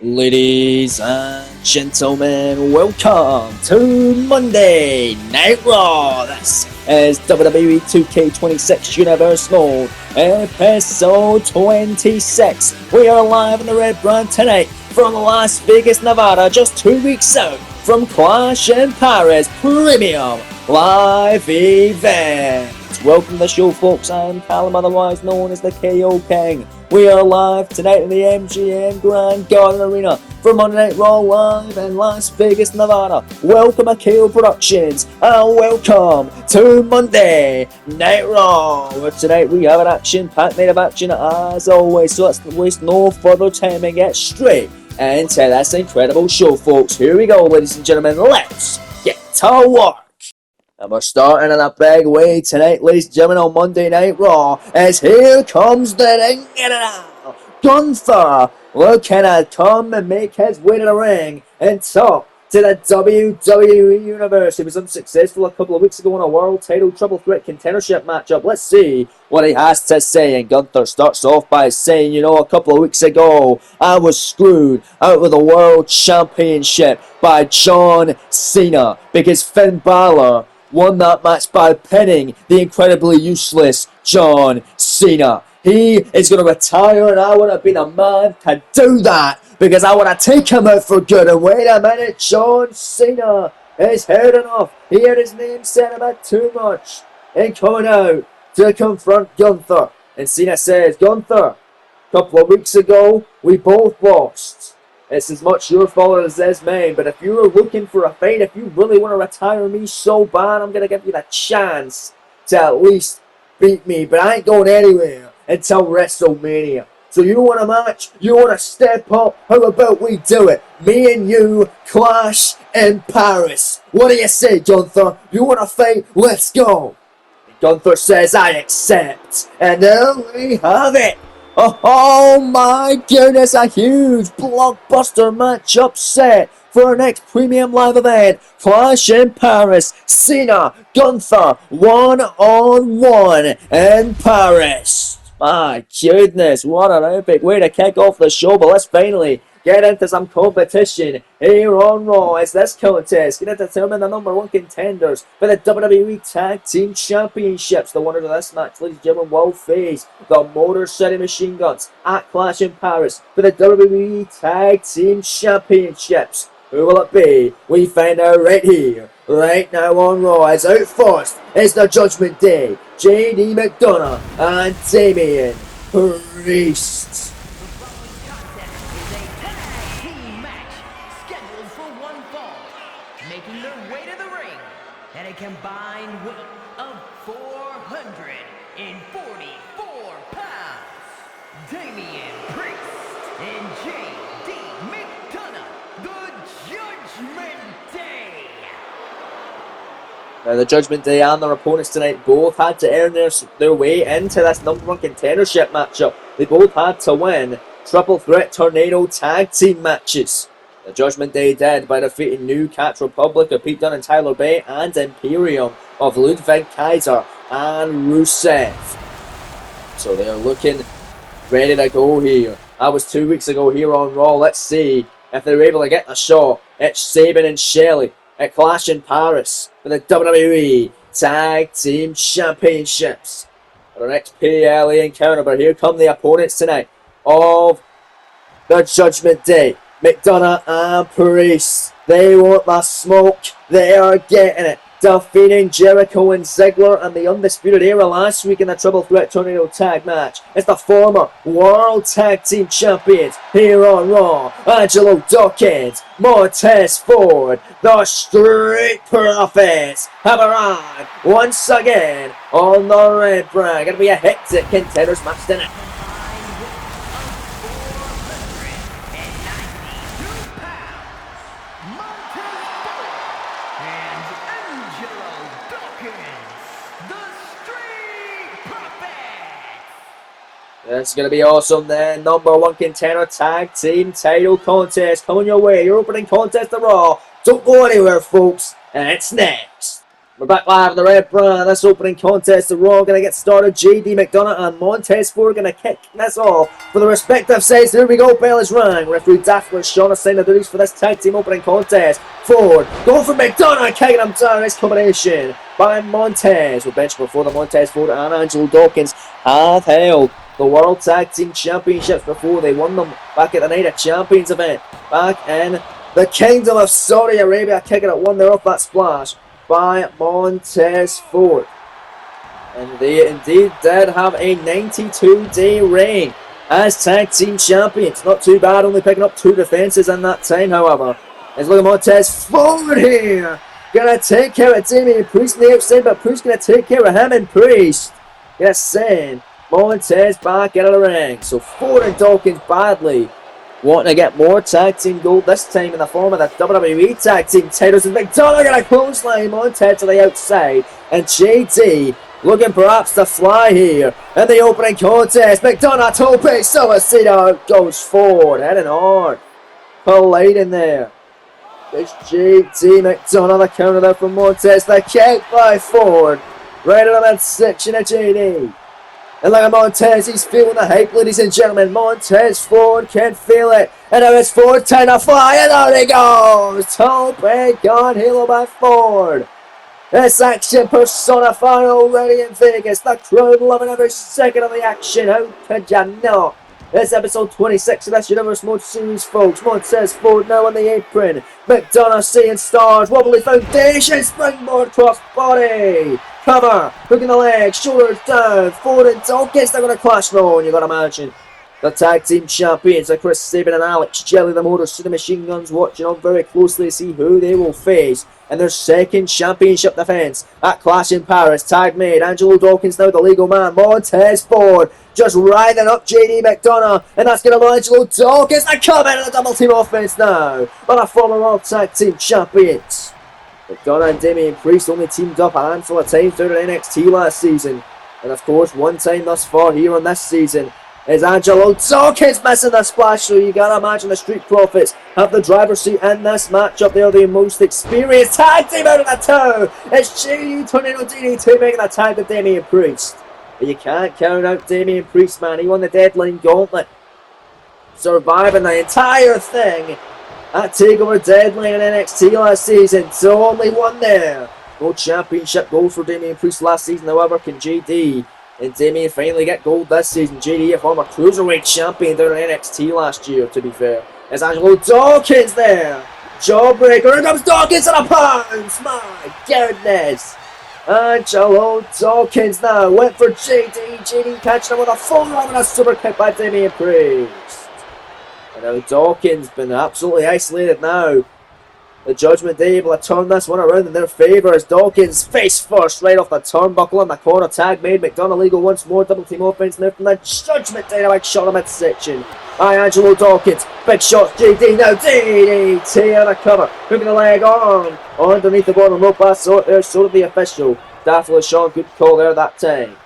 Ladies and gentlemen, welcome to Monday Night Raw. This is WWE 2K26 Universe Mode, episode 26. We are live in the Red Brand tonight from Las Vegas, Nevada, just 2 weeks out from Clash in Paris Premium Live Event. Welcome to the show, folks. I'm Callum, otherwise known as the KO King. We are live tonight in the MGM Grand Garden Arena for Monday Night Raw live in Las Vegas, Nevada. Welcome to KO Productions and welcome to Monday Night Raw. Where tonight we have an action-packed night of action as always. So let's waste no further time and get straight into this incredible show, folks. Here we go, ladies and gentlemen. Let's get to work. And we're starting in a big way tonight, ladies and gentlemen, on Monday Night Raw, as here comes the ring general, Gunther, looking to come and make his way to the ring and talk to the WWE Universe. He was unsuccessful a couple of weeks ago in a World Title Triple Threat Contendership matchup. Let's see what he has to say. And Gunther starts off by saying, you know, a couple of weeks ago, I was screwed out with the World Championship by John Cena because Finn Balor won that match by pinning the incredibly useless John Cena. He is going to retire and I want to be the man to do that because I want to take him out for good. And wait a minute, John Cena is heard enough. He had his name said about too much and coming out to confront Gunther. And Cena says, Gunther, a couple of weeks ago, we both lost. It's as much your fault as it's mine, but if you're looking for a fight, if you really want to retire me so bad, I'm going to give you the chance to at least beat me, but I ain't going anywhere until WrestleMania. So you want a match? You want to step up? How about we do it? Me and you clash in Paris. What do you say, Gunther? You want to fight? Let's go. And Gunther says, I accept. And there we have it. Oh my goodness, a huge blockbuster matchup set for our next premium live event. Clash in Paris. Cena, Gunther, one-on-one in Paris. My goodness, what an epic way to kick off the show. But let's finally get into some competition here on Raw as this contest going to determine the number one contenders for the WWE Tag Team Championships. The winners of this match, ladies and gentlemen, will face the Motor City Machine Guns at Clash in Paris for the WWE Tag Team Championships. Who will it be? We find out right here, right now on Raw. As out first is the Judgment Day, JD McDonough and Damian Priest. Making their way to the ring at a combined weight of 444 pounds. Damian Priest and J.D. McDonough, the Judgment Day. Now, the Judgment Day and their opponents tonight both had to earn their way into this number one contendership matchup. They both had to win Triple Threat Tornado Tag Team matches. The Judgment Day did by defeating New Cat Republic of Pete Dunne and Tyler Bate and Imperium of Ludwig Kaiser and Rusev. So they're looking ready to go here. That was 2 weeks ago here on Raw. Let's see if they're able to get a shot. It's Sabin and Shelley at Clash in Paris for the WWE Tag Team Championships. For our next PLE encounter, but here come the opponents tonight of the Judgment Day. McDonough and Priest, they want the smoke, they are getting it, defeating Jericho and Ziggler and the Undisputed Era last week in the Triple Threat Tornado Tag match. It's the former World Tag Team Champions here on Raw, Angelo Dawkins, Montez Ford, the Street Profits have arrived once again on the Red Brand. Gonna be a hectic contenders match tonight. It's going to be awesome then. Number one contender tag team title contest coming your way. Your opening contest of Raw. Don't go anywhere, folks. And it's next. We're back live on the Red Brand. This opening contest, the Raw going to get started. JD McDonough and Montez Ford going to kick this off for the respective sides. Here we go, bell is rang. Referee Daffler Sean assigned the duties for this tag team opening contest. Ford going for McDonough, kicking him down. Nice combination by Montez. We'll mention before the Montez Ford and Angelo Dawkins have held the World Tag Team Championships before. They won them back at the Night of Champions event back in the Kingdom of Saudi Arabia, kicking it 1-0 off that splash by Montez Ford. And they indeed did have a 92-day reign as tag team champions. Not too bad, only picking up 2 defenses in that time, however. Let's look at Montez Ford here. Gonna take care of Damian Priest on the outside, but Priest gonna take care of him, and Priest gonna send Montez back into the ring. So Ford and Dawkins badly wanting to get more tag team gold, this time in the form of the WWE tag team titles. And McDonough got a clothesline, Montez to the outside, and JD looking perhaps to fly here in the opening contest. McDonough tope suicida goes forward, heading hard, colliding there. It's JD McDonough, the counter there from Montez, the kick by Ford, right in the midsection of JD. And look at Montez, he's feeling the hype, ladies and gentlemen. Montez Ford can feel it. And now it's Ford trying to fly, and there he goes! Tope on Halo by Ford. This action personified already in Vegas. The crowd loving every second of the action. How could you not? It's episode 26 of this Universe Mode series, folks. Montez Ford now on the apron. McDonough seeing stars. Wobbly foundation. Springboard cross body. Cover. Hooking the leg. Shoulders down. Ford and Dawkins. They're going to clash now, and you got to imagine. The tag team champions are Chris Sabin and Alex Jelly the Motor City Machine Guns watching on very closely to see who they will face in their second championship defense at Clash in Paris. Tag made. Angelo Dawkins now the legal man. Montez Ford just riding up JD McDonough, and that's going to allow Angelo Dawkins to come in a double team offense now by the former World Tag Team Champions. McDonough and Damian Priest only teamed up a handful of times throughout NXT last season, and of course one time thus far here on this season is Angelo Dawkins missing the splash. So you gotta imagine the Street Profits have the driver's seat in this matchup. They're the most experienced tag team out of the two. It's JD Tornado DDT making the tag with Damian Priest. But you can't count out Damian Priest, man. He won the Deadline Gauntlet, surviving the entire thing at TakeOver Deadline in NXT last season. So only one there. No championship gold for Damian Priest last season. However, can JD and Damian finally get gold this season? JD, a former Cruiserweight champion down in NXT last year, to be fair. There's Angelo Dawkins there. Jawbreaker. Here comes Dawkins in a pounce. My goodness. Angelo Dawkins now went for JD. JD catching him with a forearm and a super kick by Damian Priest. And now Dawkins been absolutely isolated now. The Judgment Day able to turn this one around in their favour as Dawkins face first right off the turnbuckle in the corner. Tag made. McDonough legal once more. Double team offense now from the Judgment Day. A big shot in midsection by Angelo Dawkins. Big shot. JD now. DDT on a cover. Hooking the leg on. Underneath the bottom rope. I saw it there. So did the official. Daffler Sean. Good call there that time.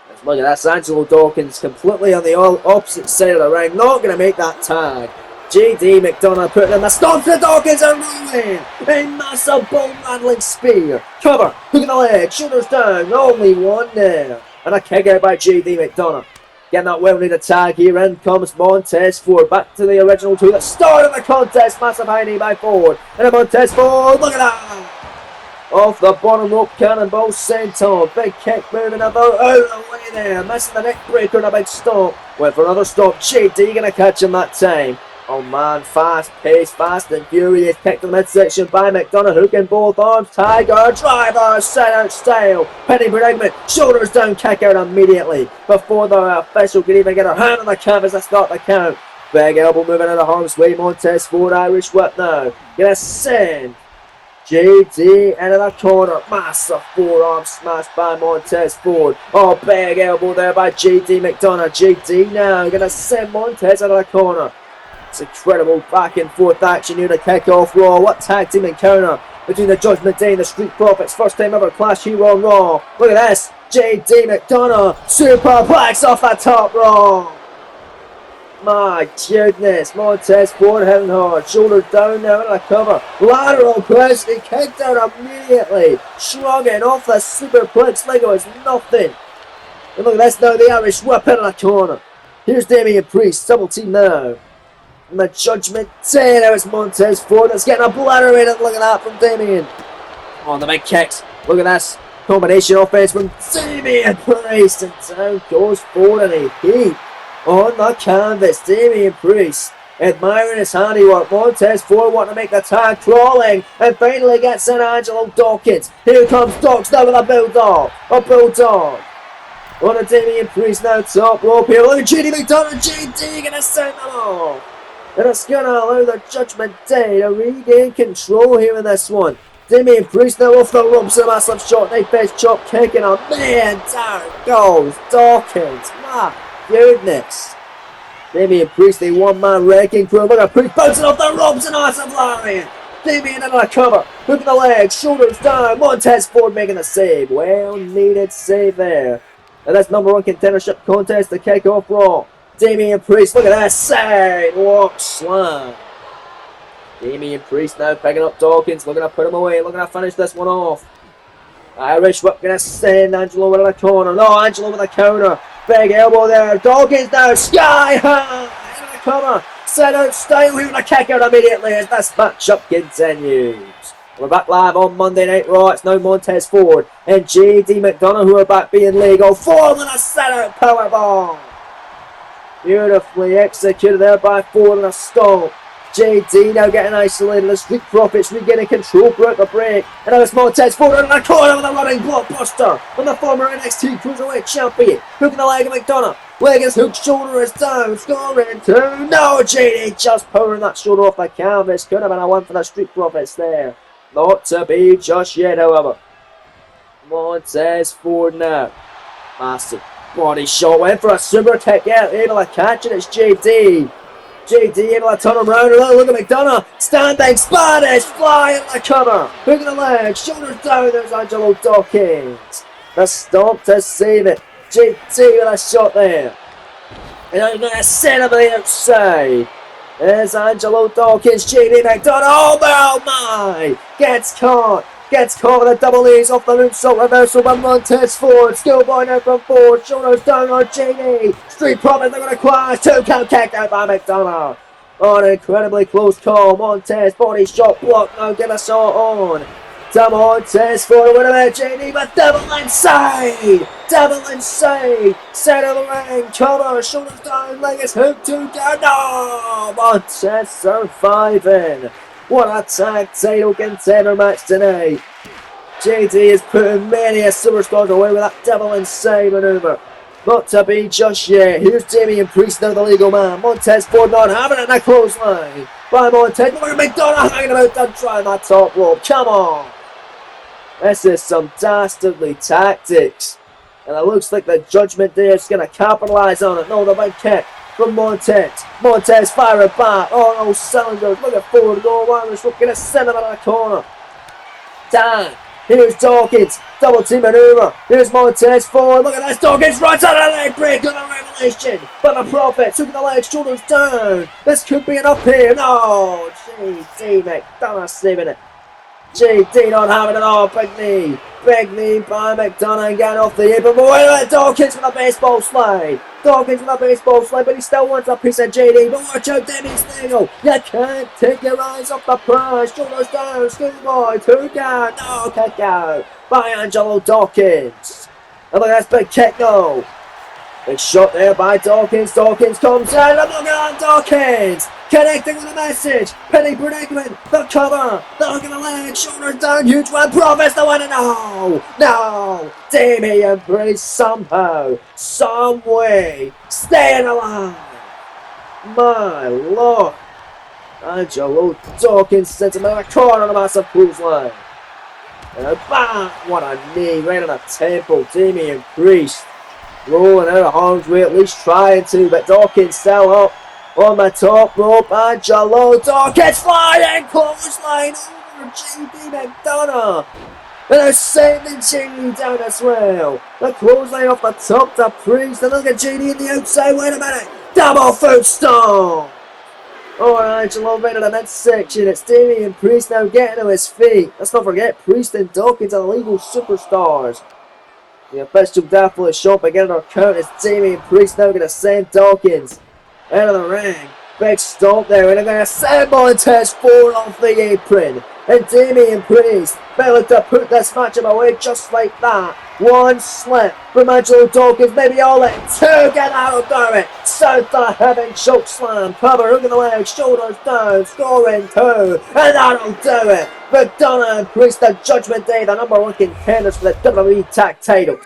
Let's look at this. Angelo Dawkins completely on the opposite side of the ring. Not going to make that tag. JD McDonough putting in the stomp to Dawkins and rolling. A massive bone rattling spear. Cover. Hooking the leg. Shoulders down. Only one there. And a kick out by JD McDonough. Getting that well needed tag here. In comes Montez Ford. Back to the original two that started the contest. Massive high knee by Ford. And a Montez Ford. Look at that. Off the bottom rope. Cannonball senton. Big kick moving about out of the way there. Missing the neck breaker and a big stomp. Went for another stomp. JD going to catch him that time. Oh man, fast pace, fast and furious. Kick to the midsection by McDonough, hooking both arms. Tiger driver, set out style. Penny predicament, shoulders down, kick out immediately before the official can even get her hand on the canvas to start the count. Big elbow moving out of harm's way. Montez Ford, Irish whip now. Gonna send JD into the corner. Massive forearm smash by Montez Ford. Oh, big elbow there by JD McDonough. JD now gonna send Montez out of the corner. It's incredible back and forth action here to kick off Raw. What tag team encounter between the Judgment Day and the Street Profits. First time ever clash here on Raw. Look at this. JD McDonough superplex off the top Raw. My goodness, Montez Ford hitting hard, shoulders down now in the cover, lateral press, he kicked out immediately, shrugging off the superplex like it was nothing. And look at this now, the Irish whip in the corner. Here's Damian Priest, double team now. And the Judgment Day, now it's Montez Ford that's getting obliterated, look at that from Damian. On the big kicks, look at this. Combination offense from Damian Priest, and down goes Ford in a heap. On the canvas, Damian Priest admiring his handiwork. Montez Ford wanting to make the tag, crawling, and finally gets in Angelo Dawkins. Here comes Dawkins now with a bulldog. On a Damian Priest now, top rope here. Look at JD McDonough, JD gonna send them off. And it's gonna allow the Judgment Day to regain control here in this one. Damian Priest now off the ropes, a massive shot, knife edge chop, kicking a man down goes Dawkins. My goodness. Damian Priest, the one-man wrecking crew. Look at Priest bouncing off the ropes, and awesome lariat. Damian into the cover, hooking the legs, shoulders down. Montez Ford making the save. Well needed save there. And that's number one contendership contest to kick off Raw. Damian Priest, look at that sidewalk slam. Damian Priest now picking up Dawkins, looking to put him away, looking to finish this one off. Irish whip gonna send Angelo in the corner. No, Angelo with a counter. Big elbow there. Dawkins now sky high in the cover. Set out style here with a kick out immediately as this matchup continues. We're back live on Monday Night Raw. It's now Montez Ford and JD McDonough who are back being legal. Ford with a set out powerbomb. Beautifully executed there by Ford and a stomp. JD now getting isolated. The Street Profits regaining control throughout the break. And now it's Montez Ford in the corner with a running blockbuster from the former NXT Cruiserweight Champion. Hooking the leg of McDonough. Leg is hooked, shoulder is down. Scoring two. No, JD just powering that shoulder off the canvas. Could have been a one for the Street Profits there. Not to be just yet, however. Montez Ford now. Massive body shot. Went for a super kick out. Able to catch it. It's JD. JD able to turn him around. Look at McDonough. Standing Spanish fly in the cover. Hooking the leg. Shoulders down. There's Angelo Dawkins. The stomp to save it. JD with a shot there. And I'm going to send him to the outside. There's Angelo Dawkins, JD McDonough, oh my! Gets caught with a double E's off the moonsault reversal by Montez Ford. Schoolboy now from Ford, shoulders down on JD. Street Profits, they're going to crash, 2 count kicked out by McDonough. On an incredibly close call, Montez body shot blocked, now give a shot on. To Montez Ford, wait a minute, JD, but double inside! Set of the ring, cover, shoulders down, leg is hooked to down. No! Montez surviving. What a tag title contender match tonight. JD has put many a superstar away with that double inside maneuver. Not to be just yet. Here's Damian Priest now, the legal man. Montez Ford not having it in a clothesline. By Montez, look at McDonough hanging about done trying that top rope. Come on. This is some dastardly tactics. And it looks like the Judgment Day is going to capitalise on it. No, the big kick from Montez. Montez firing back. Oh, no cylinders. Look at Ford go around. We're going to send him out of the corner. Down. Here's Dawkins. Double team maneuver. Here's Montez Ford. Look at this. Dawkins runs out of the leg break on a revelation. But the Profits hooking the legs, shoulders down. This could be enough here. No. JD McDonough saving it. JD not having it all. Big knee by McDonough and getting off the apron. But wait a minute, Dawkins with a baseball slide. But he still wants a piece of JD. But watch out, Demi Snaggle. You can't take your eyes off the prize. Shoulders down, Schoolboy, 2 count. No, kick out by Angelo Dawkins. And look at this big kick though. Big shot there by Dawkins. Dawkins comes in. And look at Dawkins. Connecting with a message. Penny predicament. The cover. The hook in the leg. Shoulders down. Huge one. Profits the winner. No. Damian Priest somehow, some way, staying alive. My lord. Angelo Dawkins sends him in a corner on a massive clothesline. And a bang. What a knee right on the temple. Damian Priest rolling out of harm's way, at least trying to, but Dawkins still up on the top rope. Angelo Dawkins flying clothesline over JD McDonough. And they're sending JD down as well. The clothesline off the top to Priest. And look at JD on the outside. Wait a minute. Double foot stomp. Alright, a little bit of the midsection. It's Damian Priest now getting to his feet. Let's not forget, Priest and Dawkins are legal superstars. The official deathly shot beginning our count is Damian Priest now going to send Dawkins out of the ring. Big stomp there, and they're going to send Montez forward off the apron. And Damian Priest failed to put this matchup away just like that. One slip from Angelo Dawkins, maybe all in. Two, get that'll do it. South to heaven, choke slam, cover, hook in the leg, shoulders down, scoring two, and that'll do it. McDonough and Priest, the Judgment Day, the number one contenders for the WWE Tag Title.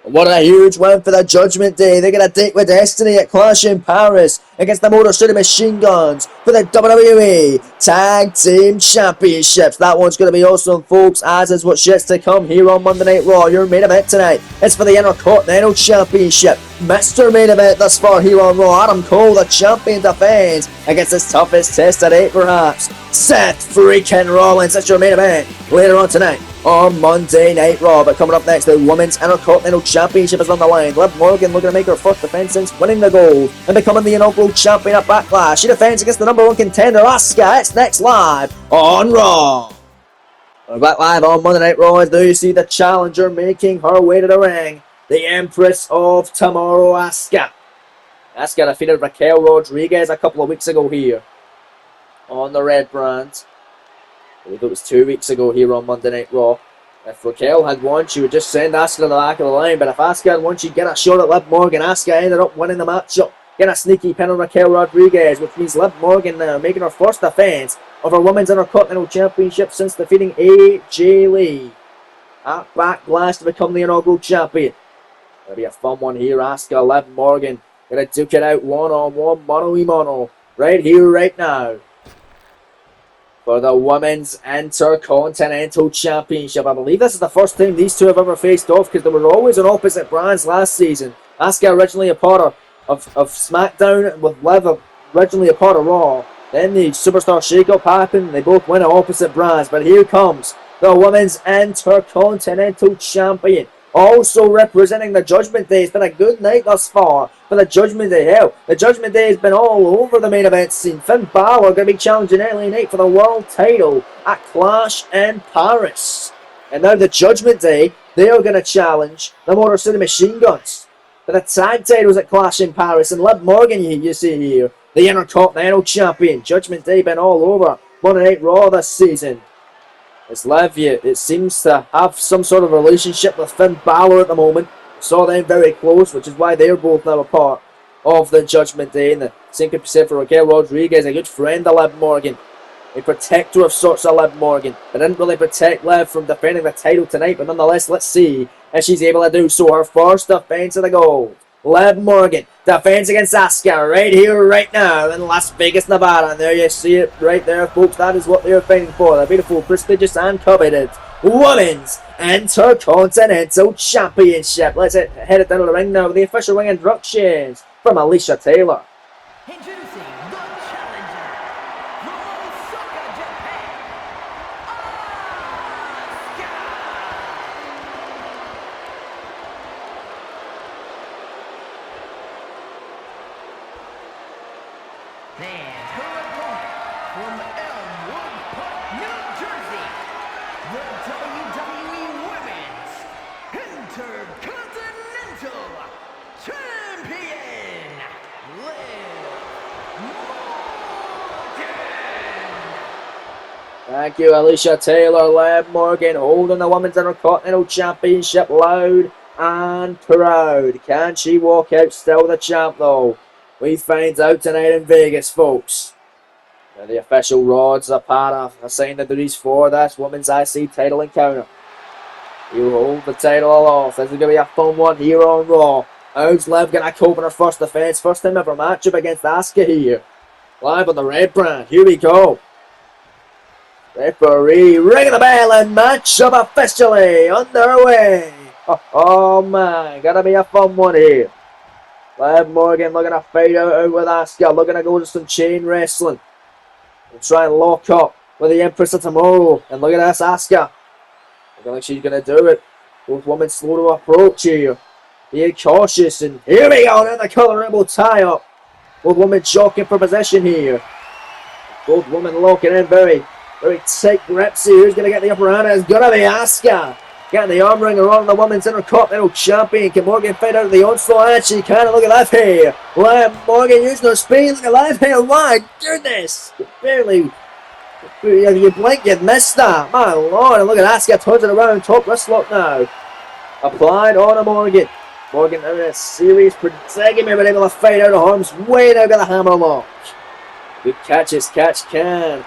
What a huge win for the Judgment Day. They're going to date with Destiny at Clash in Paris against the Motor City Machine Guns for the WWE Tag Team Championships. That one's going to be awesome, folks, as is what's yet to come here on Monday Night Raw. Your main event tonight is for the Intercontinental Championship. Mr. Main Event thus far here on Raw. Adam Cole, the champion, defends against his toughest test to date, perhaps. Seth freaking Rollins. That's your main event later on tonight on Monday Night Raw. But coming up next, the Women's Intercontinental Championship is on the line. Liv Morgan looking to make her first defense since winning the gold and becoming the inaugural champion at Backlash. She defends against the number one contender, Asuka. It's next live on Raw. We're back live on Monday Night Raw as you see the challenger making her way to the ring. The Empress of Tomorrow, Asuka. Asuka defeated Raquel Rodriguez a couple of weeks ago here on the Red brand. I believe it was 2 weeks ago here on Monday Night Raw. If Raquel had won, she would just send Asuka to the back of the line. But if Asuka had won, she'd get a shot at Liv Morgan. Asuka ended up winning the matchup, getting a sneaky pin on Raquel Rodriguez, which means Liv Morgan now making her first defense of her Women's Intercontinental Championship since defeating AJ Lee at Backlash to become the inaugural champion. Gonna be a fun one here. Asuka, Liv Morgan gonna duke it out one-on-one, mono-y-mono, right here, right now, for the Women's Intercontinental Championship. I believe this is the first time these two have ever faced off, because they were always on opposite brands last season. Asuka originally a part of SmackDown, with Liv originally a part of Raw. Then the Superstar Shake-Up happened, and they both went on opposite brands. But here comes the Women's Intercontinental Champion, also representing the Judgment Day. It's been a good night thus far for the Judgment Day. Hell, the Judgment Day has been all over the main event scene. Finn Balor going to be challenging LA Knight for the world title at Clash in Paris. And now the Judgment Day, they are going to challenge the Motor City Machine Guns for the tag titles at Clash in Paris. And Liv Morgan, you see here, the Intercontinental Champion. Judgment Day been all over Monday Night Raw this season. It's Liv, it seems to have some sort of relationship with Finn Balor at the moment. Saw them very close, which is why they're both now a part of the Judgment Day. And the same could be said for Raquel Rodriguez, a good friend of Liv Morgan, a protector of sorts of Liv Morgan. They didn't really protect Liv from defending the title tonight, but nonetheless, let's see if she's able to do so. Her first defense of the gold. Liv Morgan defends against Asuka right here, right now in Las Vegas, Nevada. And there you see it right there, folks. That is what they're fighting for. The beautiful, prestigious, and coveted Women's Intercontinental Championship. Let's head it down to the ring now with the official ring instructions from Alicia Taylor. Introducing the challenger from Osaka, Japan, Asuka. And her opponent from Elmwood Park, New Jersey, the WWE Women's Intercontinental Champion, Liv Morgan. Thank you, Alicia Taylor. Liv Morgan holding the Women's Intercontinental Championship loud and proud. Can she walk out still the champ, though? We find out tonight in Vegas, folks. Now the official rods are part of assigned to these for this Women's IC title encounter. You hold the title aloft. This is going to be a fun one here on Raw. How's Liv going to cope in her first defense? First time ever matchup against Asuka here. Live on the red brand. Here we go. Referee ringing the bell and matchup officially underway. Oh man, gonna be a fun one here. Liv Morgan looking to fight out with Asuka, looking to go to some chain wrestling and try and lock up with the Empress of Tomorrow. And look at this, Asuka. Looking like she's going to do it. Both women slow to approach here. Being cautious. And here we go. Now the colorable tie-up. Both women jockeying for position here. Both women locking in very tight grips here. Who's going to get the upper hand? It's going to be Asuka. Getting the arm wringer on the women's Intercontinental Champion. Can Morgan fight out of the onslaught? And she can. Look at that here. Liv Morgan using her speed. Look at that here. My goodness. Barely. You blink, you'd miss that. My lord. And look at Asuka. Turns it around. Top wrist lock now. Applied on a Morgan. Morgan in a serious predicament, but able to fight out of harm's way. Now got the hammer lock. Good catches. Catch can.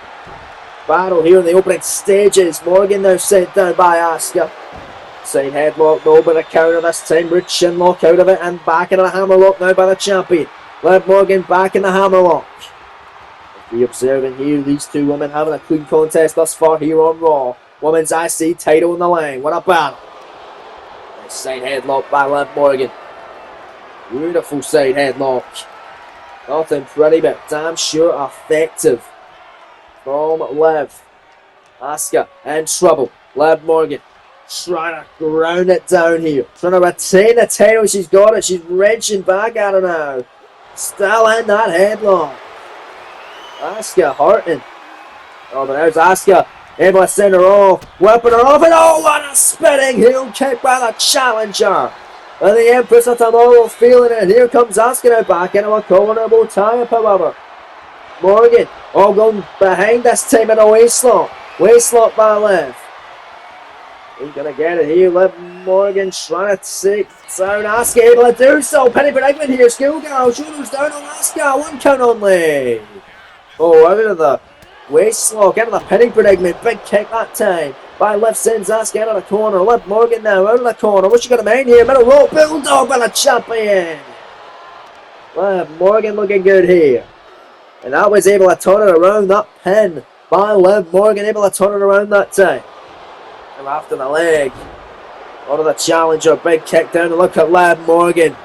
Battle here in the opening stages. Morgan now sent down by Asuka. Side headlock though, but a counter this time. Rude chin lock out of it and back into the hammer lock now by the champion. Liv Morgan back in the hammer lock. Be observing here these two women having a clean contest thus far here on Raw. Women's IC title on the line. What a battle. Nice side headlock by Liv Morgan. Beautiful side headlock. Nothing pretty but damn sure effective from Liv. Asuka in trouble. Liv Morgan trying to ground it down here. Trying to retain the title. She's got it. She's wrenching back at her now. Still in that headlock. Asuka hurting. Oh, but there's Asuka. Able to send her off. Whipping her off. And oh, what a spinning heel kick by the challenger. And the Empress of Tomorrow feeling it. And here comes Asuka now back into a colorable tie-up, however. Morgan all going behind this time in a waist lock. Waist lock by Liv. He's going to get it here. Liv Morgan trying to take down Asuka. Able to do so. Penny predicament here. Schoolgirl. Shoulders down on Asuka. One count only. Oh, out of the waist lock. Out of the penny predicament. Big kick that time. By Liv sends Asuka out of the corner. Liv Morgan now out of the corner. What's she got to main here? Middle rope. Bulldog by the champion. Liv Morgan looking good here. And that was able to turn it around. That pin by Liv Morgan. Able to turn it around that time. And after the leg. Out of the challenger. Big kick down. And look at Liv Morgan.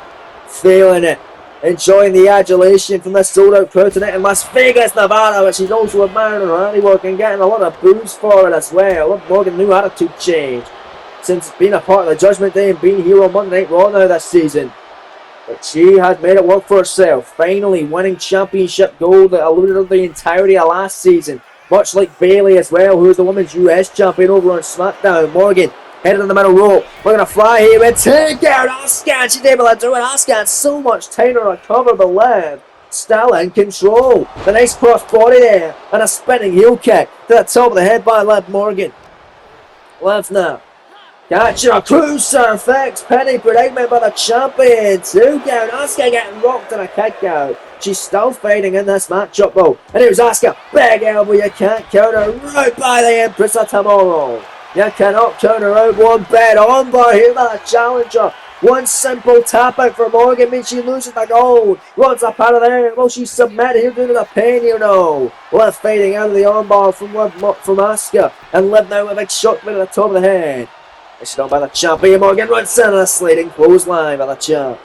Feeling it. Enjoying the adulation from this sold out crowd tonight in Las Vegas, Nevada. But she's also admiring her handiwork and getting a lot of boos for it as well. Liv Morgan, new attitude change. Since being a part of the Judgment Day and being here on Monday Night Raw now this season. But she has made it work for herself. Finally winning championship gold that eluded her the entirety of last season. Much like Bayley as well, who is the women's US champion over on SmackDown. Morgan headed in the middle rope. We're going to fly here and take out Asuka. She's able to do it. Asuka had so much time to recover, but Liv still in control. The nice cross body there. And a spinning heel kick to the top of the head by Liv Morgan. Liv now. Catcher, cruiser effects, penny predicament by the champion. 2 count. Asuka getting rocked in a kick out. She's still fighting in this matchup though. And here's Asuka. Big elbow, you can't counter. Right by the Empress of Tomorrow. You cannot counter out. One bed on bar here by the challenger. One simple tap out for Morgan means she loses the gold. Runs up out of there. Will she submit here due to the pain, you know? Liv fading out of the armbar from Asuka. And Liv now with a big shot to the top of the head. It's done by the champion. Morgan runs in a sliding clothesline by the champ.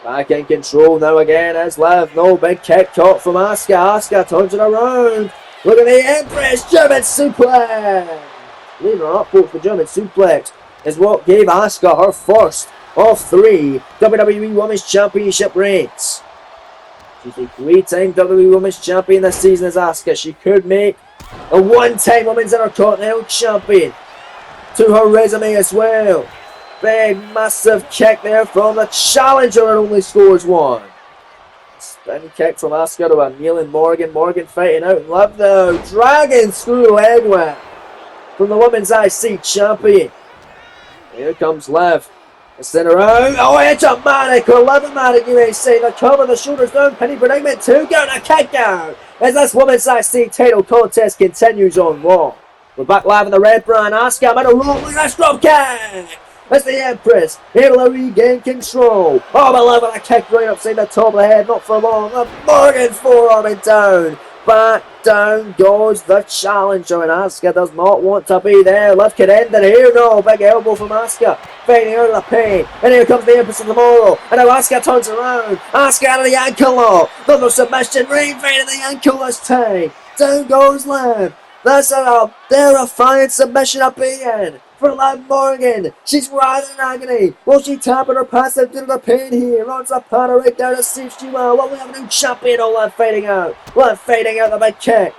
Back in control now again as Liv. No big kick caught from Asuka. Asuka turns it around. Look at the Empress. German suplex. Leaving her up for German suplex is what gave Asuka her first of 3 WWE Women's Championship reigns. She's a 3-time WWE Women's Champion this season as Asuka. She could make a 1-time Women's Intercontinental Champion to her resume as well. Big massive kick there from the challenger and only scores 1. Spin kick from Asuka to a kneeling Morgan. Morgan fighting out and Liv though. Dragon screw leg whip from the Women's IC Champion. Here comes Liv. Send around. Oh, it's a manic or 11-manic, you may say. The cover, the shoulders down, penny predicament, 2 count, a kick out. As this Women's IC title contest continues on Raw. We're back live in the red brand. Asuka middle rope. Look at that drop kick. That's the Empress able to regain control. Oh, but Liv with a kick right upside the top of the head. Not for long. The Morgan forearming down. Back down goes the challenger, and Asuka does not want to be there. Liv could end it here. No, big elbow from Asuka. Fighting out of the pain. And here comes the Empress of Tomorrow. And now Asuka turns around. Asuka out of the ankle lock. Another submission. Reign fighting the ankle this time. Down goes Liv. That's a terrifying submission appearing for Liv Morgan. She's writhing in agony. Will she tap her pass out into the pin here? Runs up on her right there to see if she will. Well, we have a new champion. Oh, Liv fading out. Liv fading out the big kick.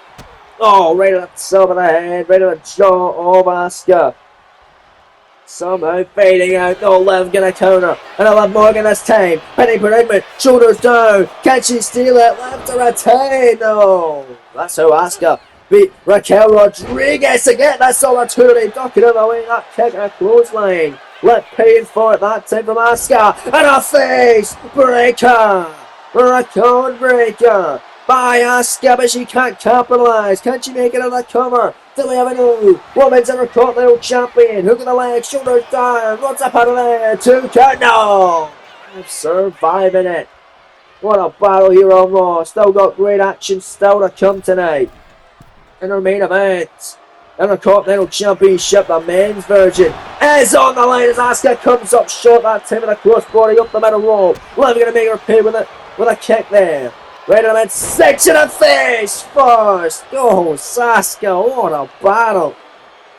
Oh, right at the top of the head, right at the jaw of Asuka. Somehow fading out. No, Liv gonna counter. And I love Morgan this time. Penny predicament. Shoulders down. Can she steal it? Liv to retain. No. That's how Asuka beat Raquel Rodriguez again. That's all opportunity. Ducking out the way. That kick and a clothesline. Liv paying for it that time from Asuka. And a face breaker. Record breaker by Asuka, but she can't capitalise. Can she make it on the cover? Do we have a new women's Intercontinental Champion? Hook of the leg, shoulders down, runs up out of there, 2 count, no! Surviving it. What a battle here on Raw. Still got great action still to come tonight. In our main event, Intercontinental Championship, the men's version, is on the line as Asuka comes up short that time with a crossbody up the middle rope. Liv gonna make her pay with a kick there. Right on that 6 in the face first. Oh, Sasuke, what a battle.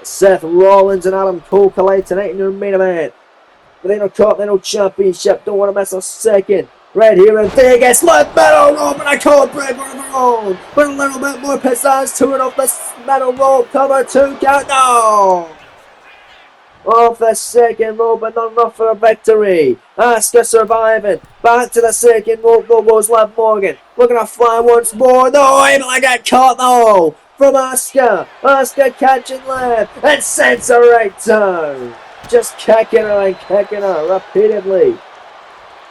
Seth Rollins and Adam Cole collide tonight in their main event. For the Intercontinental Championship, don't want to miss a second. Right here in Vegas, left middle rope and a cold break on her own. But a little bit more pizzazz to it off the middle rope. Cover 2 count, no. Off the second rope and not enough for a victory. Asuka surviving. Back to the second rope though goes Liv Morgan. Looking to fly once more. No, able to get caught though. From Asuka. Asuka catching Liv and sends her right down. Just kicking her and kicking her repeatedly.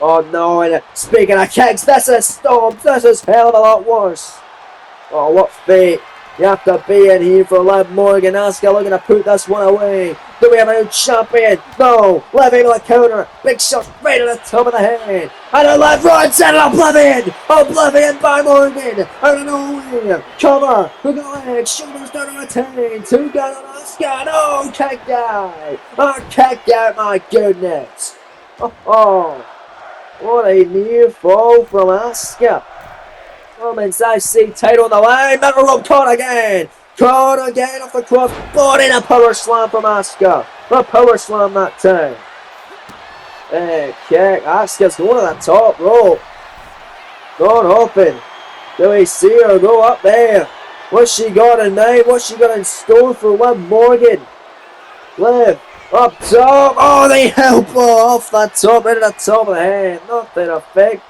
Oh no, and speaking of kicks, this is stomps. This is hell of a lot worse. Oh, what fate. You have to be in here for Liv Morgan. Asuka looking to put this one away. Do we have a new champion? No. Liv able to counter. Big shot right at the top of the head. And a Liv runs in Oblivion. Oblivion by Morgan. Out of nowhere. Cover. Hook of the leg. Shoulders down to retain. 2 down on Asuka. No. Kick out. Oh, kick out. My goodness. Oh. What a near fall from Asuka. Women's IC title on the line. Middle rope caught again. Caught again off the cross. Body and a power slam from Asuka. A power slam that time. Hey, kick. Asuka's going to the top rope. Going open. Do we see her go up there? What's she got in mind? What's she got in store for Liv Morgan? Liv. Up top, oh, they help her off the top, right at the top of the head.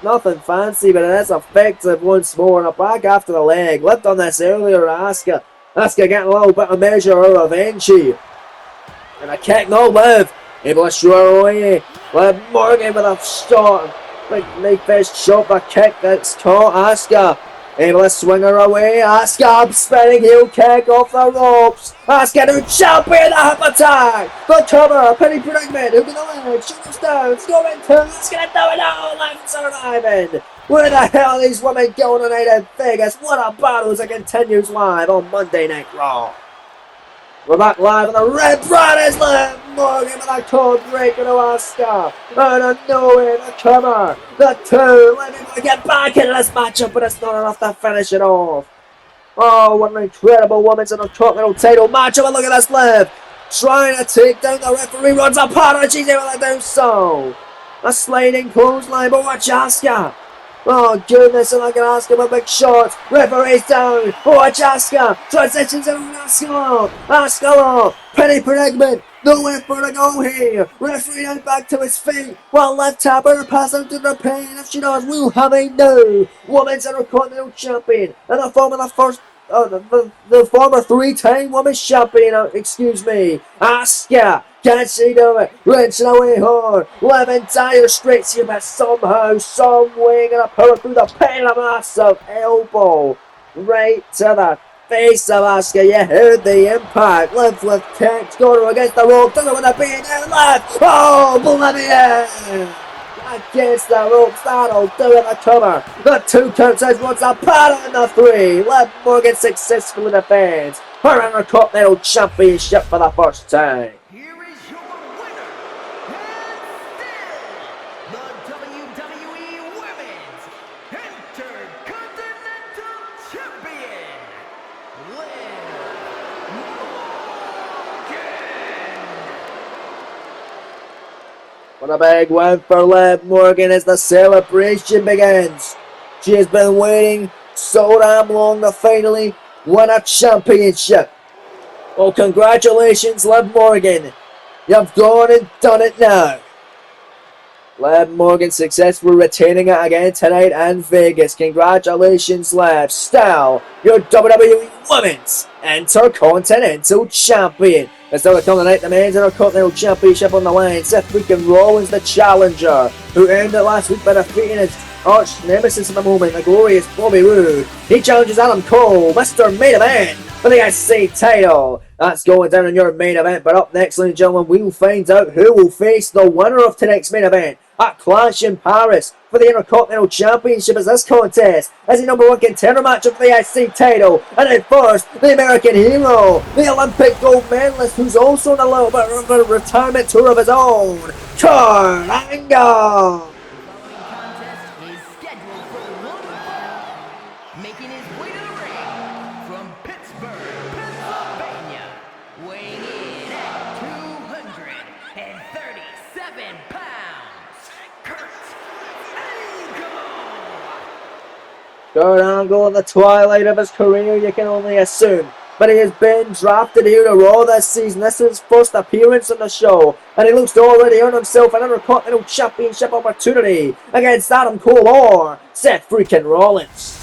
Nothing fancy, but it is effective once more. And a back after the leg. Left on this earlier, Asuka. Asuka getting a little bit of measure of her revenge here. And a kick, no, Liv. Able to show her away. Liv Morgan with a shot. Big fish chop, a kick that's caught. Asuka able to swing her away. Asuka up spinning heel kick off the ropes. Asuka new champion, the hip attack. The cover, penny predicament. Hook in the leg, shoulders down. It's going to. It's going to do it all. Liv surviving. Where the hell are these women going tonight in Vegas? What a battle as it continues live on Monday Night Raw. We're back live on the Red Brothers. Liv Morgan with a cold breaker to Asuka. Out of nowhere, the cover. The 2. Let me get back into this matchup, but it's not enough to finish it off. Oh, what an incredible women's Intercontinental title matchup. And look at this, Liv. Trying to take down the referee. Runs apart her. She's able to do so. A sliding clothesline, but watch Asuka. Oh goodness, and I can ask him a big shot. Referee's down. Watch Asuka. Transitions in on Asuka. Asuka. Penny predicament. Nowhere for to go here. Referee now back to his feet. While Liv tap her pass out to the pin. If she does, we'll have a new women's Intercontinental Champion. And the form of the first. The former 3-time women's champion, Asuka. Can she do it? Wrenching away hard. Liv in dire straits here, but somehow, some way, gonna pull her through the pin. A massive elbow right to the face of Asuka. You heard the impact. Liv with kicks, going against the rope. Doesn't want to be in there. Liv. Oh, Oblivion. Against the ropes, that'll do it. The cover. The 2 counts as once a paddle in the 3. Liv Morgan successfully defends her Intercontinental Championship for the first time. Here is your winner, and still the WWE Women's Intercontinental Champion, Liv What a big win for Liv Morgan as the celebration begins. She has been waiting so damn long to finally win a championship. Well, congratulations, Liv Morgan. You've gone and done it now. Liv Morgan successfully retaining it again tonight in Vegas. Congratulations, Liv. Still, your WWE Women's Intercontinental Champion. It's still coming tonight, the Men's Intercontinental Championship on the line. Seth freaking Rollins, the challenger, who earned it last week by defeating his arch nemesis at the moment, the glorious Bobby Roode. He challenges Adam Cole, Mr. Main Event, for the IC title. That's going down in your main event. But up next, ladies and gentlemen, we will find out who will face the winner of tonight's main event at Clash in Paris for the Intercontinental Championship, as this contest as the #1 contender match for the IC title. And at first, the American hero, the Olympic gold medalist, who's also on a little bit of a retirement tour of his own, Kurt Angle. Making his way to the ring from Pittsburgh, Pennsylvania, weighing in at 237 pounds, Kurt Angle! Kurt Angle in the twilight of his career, you can only assume. But he has been drafted here to Raw this season. This is his first appearance on the show, and he looks to already earn himself an Intercontinental Championship opportunity against Adam Cole or Seth freaking Rollins.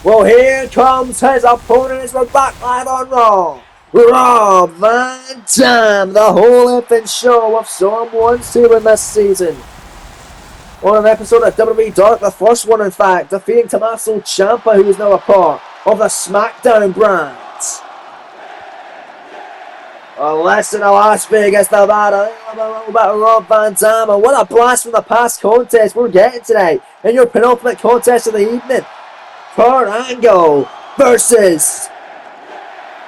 Well, here comes his opponent as we're back live on Raw. Rob Van Dam, the whole effing show of someone's here in this season. On an episode of WWE Dark, the first one in fact, defeating Tommaso Ciampa, who is now a part of the SmackDown brand. Well, listen to Las Vegas, Nevada, a little bit of Rob Van Dam, and what a blast from the past contest we're getting today in your penultimate contest of the evening. Kurt Angle versus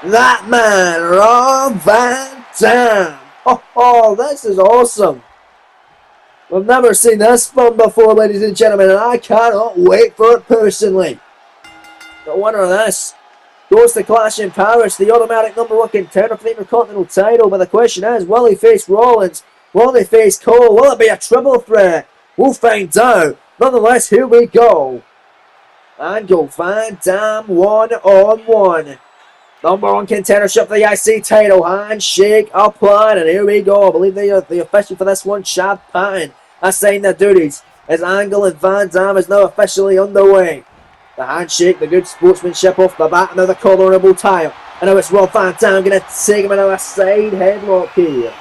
that man, Rob Van Dam. Oh, this is awesome. We've never seen this fun before, ladies and gentlemen, and I cannot wait for it personally. The winner of this goes to Clash in Paris, the automatic #1 contender for the Intercontinental title. But the question is, will he face Rollins? Will he face Cole? Will it be a triple threat? We'll find out. Nonetheless, here we go. Angle Van Dam 1-on-1. #1 contendership for the IC title. Handshake applied, and here we go. I believe the official for this one, Chad Patton, assigned the duties as Angle and Van Dam is now officially underway. The handshake, the good sportsmanship off the bat, and now the collarable tie. And now it's Rob Van Dam going to take him into a side headlock here.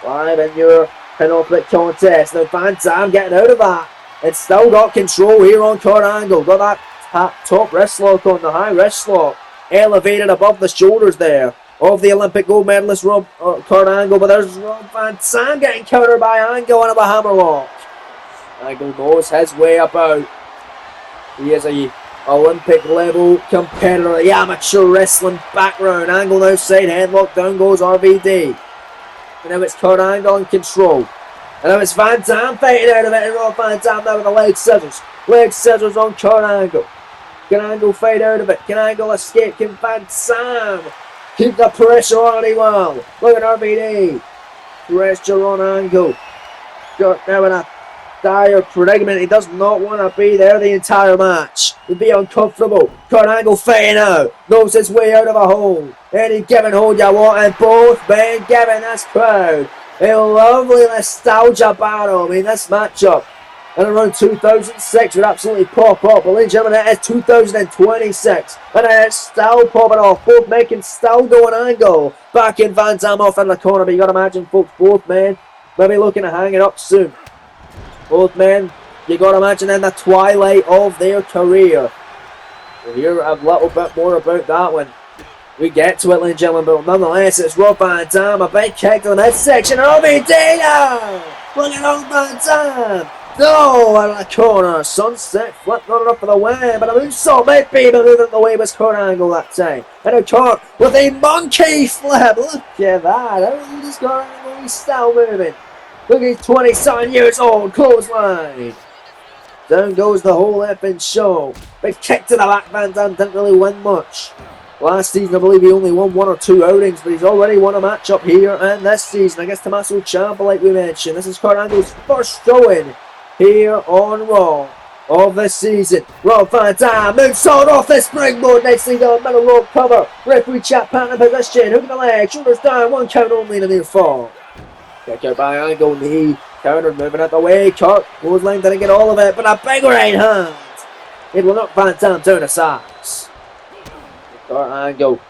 Live in your penultimate contest. Now Van Dam getting out of that. It's still got control here on Kurt Angle. Got that top wrist lock on the high wrist lock. Elevated above the shoulders there of the Olympic gold medalist Kurt Angle. But there's Rob Van Dam getting countered by Angle into the hammerlock. Angle knows his way about. He is a Olympic level competitor. The amateur wrestling background. Angle now side headlock. Down goes RVD. And now it's Kurt Angle in control. And now it's Van Dam fighting out of it, and Rob Van Dam now with the leg scissors. Leg scissors on Kurt Angle. Can Angle fight out of it? Can Angle escape? Can Van Dam keep the pressure on him well? Look at RVD. Pressure on Angle. Kurt now in a dire predicament. He does not want to be there the entire match. He'd be uncomfortable. Kurt Angle fighting out. Knows his way out of a hole. Any given hold you want, and both men giving this crowd a lovely nostalgia battle. I mean, this matchup in around 2006 would absolutely pop up. But ladies and gentlemen, it is 2026, and it's still popping off. Both men can still go an Angle. Back in Van Dam off in the corner, but you got to imagine, folks, both men maybe looking to hang it up soon. Both men, you got to imagine, in the twilight of their career. We'll hear a little bit more about that when we get to it, ladies and gentlemen, but nonetheless, it's Rob Van Dam, a big kick to the midsection, and RVD now! Look at Rob Van Dam! No, out of the corner, sunset flip, not enough for the win, but a moonsault might be moving the way was Kurt Angle that time. And now Kurt with a monkey flip, look at that, how just Kurt Angle, he's still moving. Look, he's 20-something years old, clothesline. Down goes the whole effing show. Big kick to the back, Van Dam didn't really win much. Last season, I believe he only won 1 or 2 outings, but he's already won a match up here and this season against Tommaso Ciampa, like we mentioned. This is Kurt Angle's first showing here on Raw of this season. Rob Van Dam moonsault off the springboard. Next thing on middle rope cover. Referee chat pattern position. Hook in the leg. Shoulders down. 1 count only in the near fall. Kick out by Angle. Knee. Counter moving out the way. Kurt. Clothesline didn't get all of it, but a big right hand. It will knock Van Dam down the sides. Kurt Angle.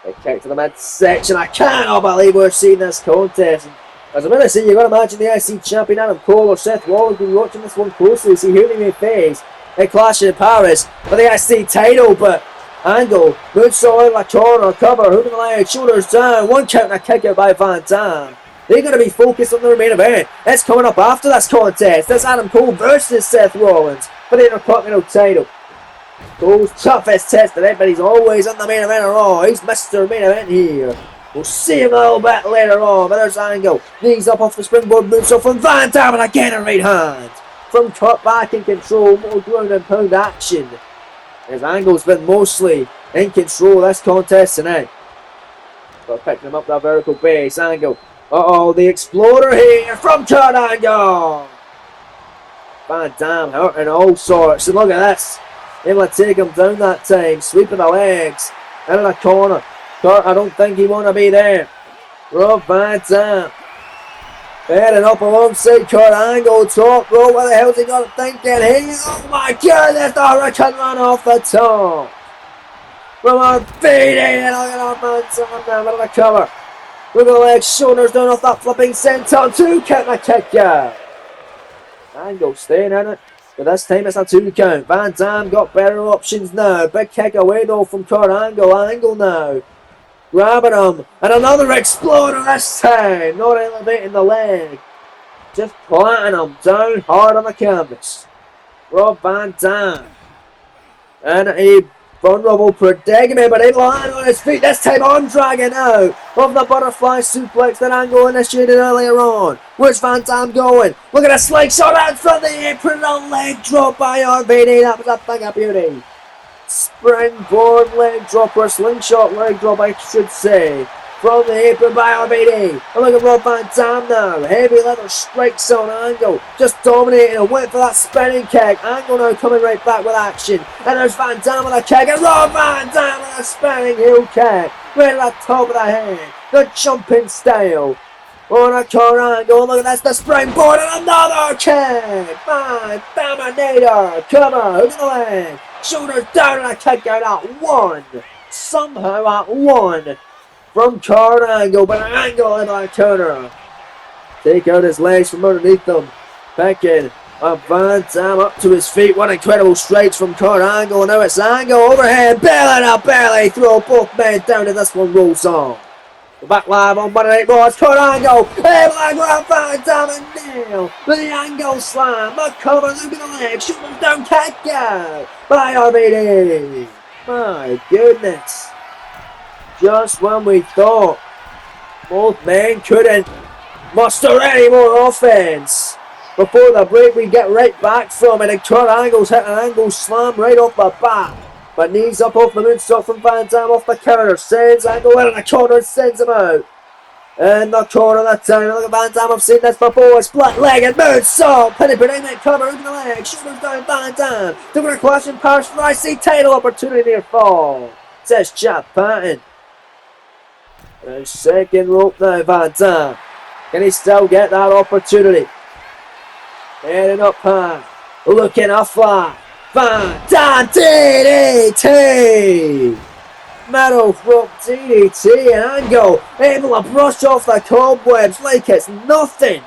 A kick to the midsection. I cannot believe we're seeing this contest. As I'm going to say, you've got to imagine the IC champion Adam Cole or Seth Rollins will be watching this one closely to see who they may face at Clash in Paris for the IC title. But Angle, moonsault in the corner, cover, hook in the leg, shoulders down, 1 count and a kick out by Van Dam. They're going to be focused on their main event. It's coming up after this contest. That's Adam Cole versus Seth Rollins for the Intercontinental title. Cole's toughest test today, but he's always in the main event of Raw. He's Mr. Main Event here. We'll see him a little bit later on, but there's Angle. Knees up off the springboard moonsault from Van Dam, and again a right hand. From Kurt back in control, more ground and pound action. As Angle's been mostly in control of this contest tonight. But picking him up that vertical base, Angle. The Exploder here from Kurt Angle. Van Dam hurting all sorts, and look at this. Able to take him down that time, sweeping the legs, into the corner. Kurt, I don't think he want to be there. Rob Van Dam. Heading up alongside Kurt Angle, top rope. What the hell's he got thinking? Oh my god, there's the Hurricane run off the top. From our feet in, look at Van Dam down, middle of the cover. With the legs, shoulders down off that flipping senton. 2 count and a kick out. Angle staying in it. But this time it's a 2 count. Van Dam got better options now. Big kick away though from Kurt Angle. Angle now. Grabbing him. And another Exploder this time. Not elevating the leg. Just planting him down hard on the canvas. Rob Van Dam. And a vulnerable predicament, but able to land on his feet. This time on dragging out of the butterfly suplex that Angle initiated earlier on. Where's Van Dam going? Look at a slingshot out from the apron. A leg drop by RVD. That was a thing of beauty. Springboard leg drop, or slingshot leg drop, I should say. From the apron by RVD. And look at Rob Van Dam now. Heavy leather strikes on Angle. Just dominating and went for that spinning kick. Angle now coming right back with action. And there's Van Dam with a kick. And Rob Van Dam with a spinning heel kick. Right at the top of the head. The jumping style. On a Kurt Angle. Look at this. The springboard and another kick. Van Daminator. Cover. Hook in the leg. Shoulders down and a kick out at 1. Somehow at 1. From Kurt Angle, but Angle in our counter. Take out his legs from underneath them. Picking up Van Dam up to his feet. What incredible strikes from Kurt Angle. And now it's Angle overhead. Belly to belly. Throw both men down and this one rolls on. We're back live on Monday Night Raw. It's Kurt Angle. Able to grab Van Dam and nail. With the Angle slam. The cover, look at the leg. Shooting down, kick out by RVD. My goodness. Just when we thought both men couldn't muster any more offense. Before the break, we get right back from it, and Kurt Angle's hit an Angle slam right off the bat. But knees up off the moonsault from Van Dam off the counter. Sends Angle in the corner and sends him out. In the corner that time. Look at Van Dam. I've seen this before. Split-legged moonsault. Penny predicament cover. Look at the leg. Shoulders down Van Dam. Doing a Clash in Paris for IC title opportunity near fall. Says Chad Patton. And second rope now, Van Dam. Can he still get that opportunity? Heading up high. Looking a fly. Van Dam DDT! Metal rope DDT and Angle able to brush off the cobwebs like it's nothing.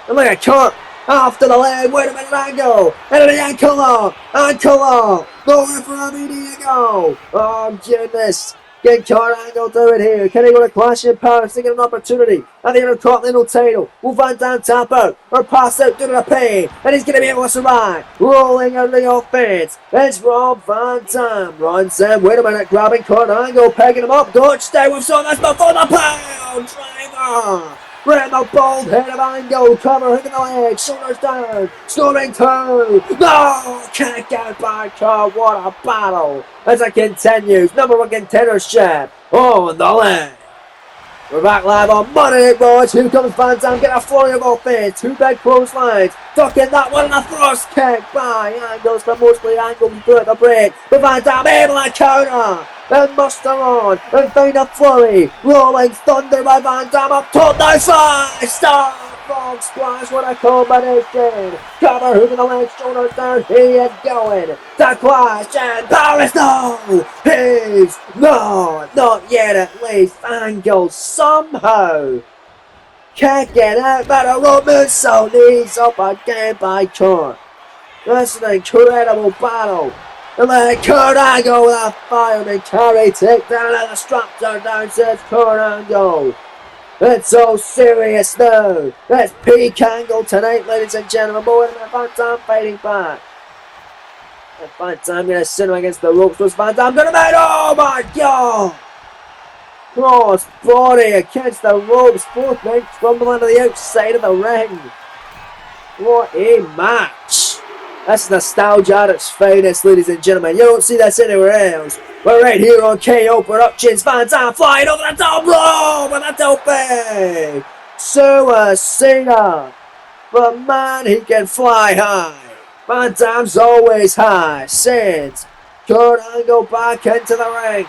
And look at Kurt after the leg. Wait a minute, Angle. And the ankle lock. Ankle lock. Going for a media go. Oh, goodness. Can Kurt Angle do it here? Can he go to Clash in Paris to get an opportunity at the Intercontinental title? Will Van Dam tap out or pass out due to the pain? And he's going to be able to survive. Rolling out of the offense. It's Rob Van Dam. Runs in. Wait a minute. Grabbing Kurt Angle. Pegging him up. Dodge down. We've saw this before. The pound driver. Right the bold head of Angle, cover hooking the leg, shoulders down, scoring 2. No, can't get back. What a battle as it continues. Number 1 contendership on the leg. We're back live on Monday Night Raw. Here comes Van Dam, get a flurry of offense. 2 big clotheslines. Ducking that one and a thrust kick by Angles for mostly Angles through the break. But Van Dam able to counter and muster on and find a flurry. Rolling thunder by Van Dam up top. Now 5-star frog splash. What a combination. Cover hook in the leg, shoulders down. He is going to clash and Paris. No, he's not yet at least. Angles somehow can't get out, but a Roman so knees up again by Kurt. That's an incredible battle. And then Kurt Angle with a fireman carry takedown and the straps are down, says Kurt Angle. It's so serious now. That's peak Angle tonight, ladies and gentlemen. More than Van Dam fighting back. And Van Dam going to send him against the ropes. Was Van Dam going to make? Oh my god! Cross body against the ropes. Both men crumbling to the outside of the ring. What a match! That's nostalgia at its finest, ladies and gentlemen. You don't see this anywhere else. We're right here on KO Productions. Van Dam flying over the top rope with a tope. Suicida. But man, he can fly high. Van Dam's always high. Sends Kurt Angle back into the ring.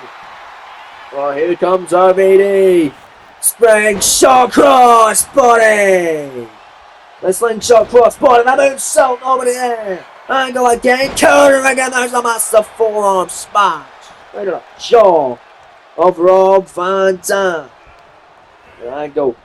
Oh, here comes RVD. Spring shot cross body. The slingshot cross body. That moonsault over the air. Angle again. Counter again. There's a massive forearm smash. Right to the jaw of Rob Van Dam. Angle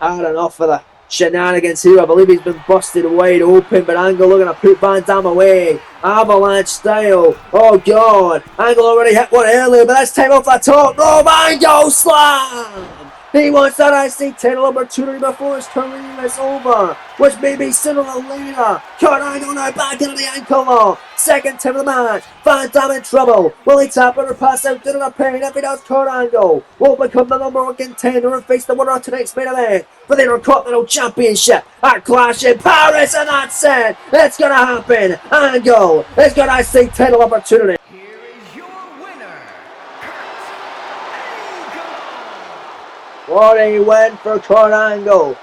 had enough of the shenanigans here. I believe he's been busted wide open, but Angle looking to put Van Dam away. Avalanche style. Oh god. Angle already hit one earlier, but this time off the top. Rob Angle slam. He wants that IC title opportunity before his career is over, which may be sooner or later. Kurt Angle now back into the ankle lock. Second tip of the match. Van Dam in trouble. Will he tap or pass out due to the pain? If he does, Kurt Angle will become the number 1 contender and face the winner of tonight's main event for the Intercontinental Championship at Clash in Paris. And that's it. It's going to happen. Angle is going to IC title opportunity. What a win for Kurt Angle.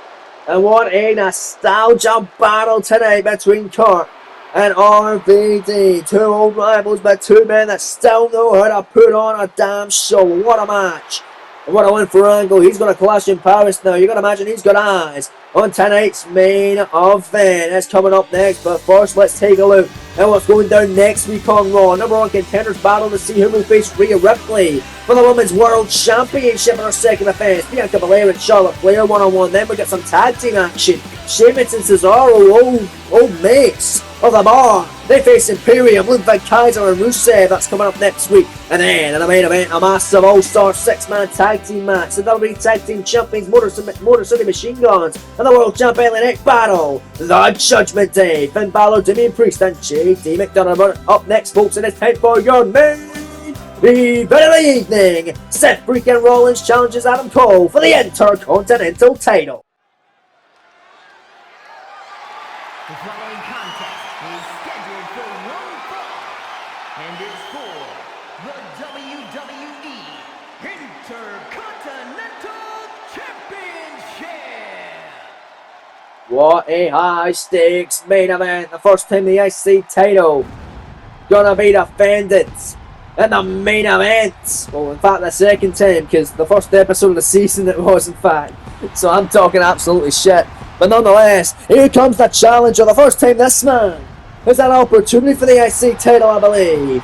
And what a nostalgia battle tonight between Kurt and RVD. 2 old rivals, but 2 men that still know how to put on a damn show. What a match. And what a win for Angle. He's going to clash in Paris now. You're going to imagine he's got eyes on tonight's main event. That's coming up next. But first, let's take a look at what's going down next week on Raw. Number 1 contenders battle to see who will face Rhea Ripley for the Women's World Championship in our second defense. Bianca Belair and Charlotte Flair one-on-one. Then we get some tag team action. Sheamus and Cesaro, old mates of the bar. They face Imperium, Ludwig Kaiser and Rusev. That's coming up next week. And then in the main event, a massive all-star 6-man tag team match. The WWE Tag Team Champions Motor City Machine Guns and the World Champion Elite Battle. The Judgment Day. Finn Balor, Damian Priest and JD McDonough up next, folks. And it's time for your main event of the evening. Seth freaking Rollins challenges Adam Cole for the Intercontinental title. The following contest is scheduled for one fall, and it's for the WWE Intercontinental Championship. What a high stakes main event. The first time the IC title gonna be defended in the main event. Well, in fact, the second time, because the first episode of the season it was, in fact. So I'm talking absolutely shit. But nonetheless, here comes the challenger. The first time this man has an opportunity for the IC title, I believe.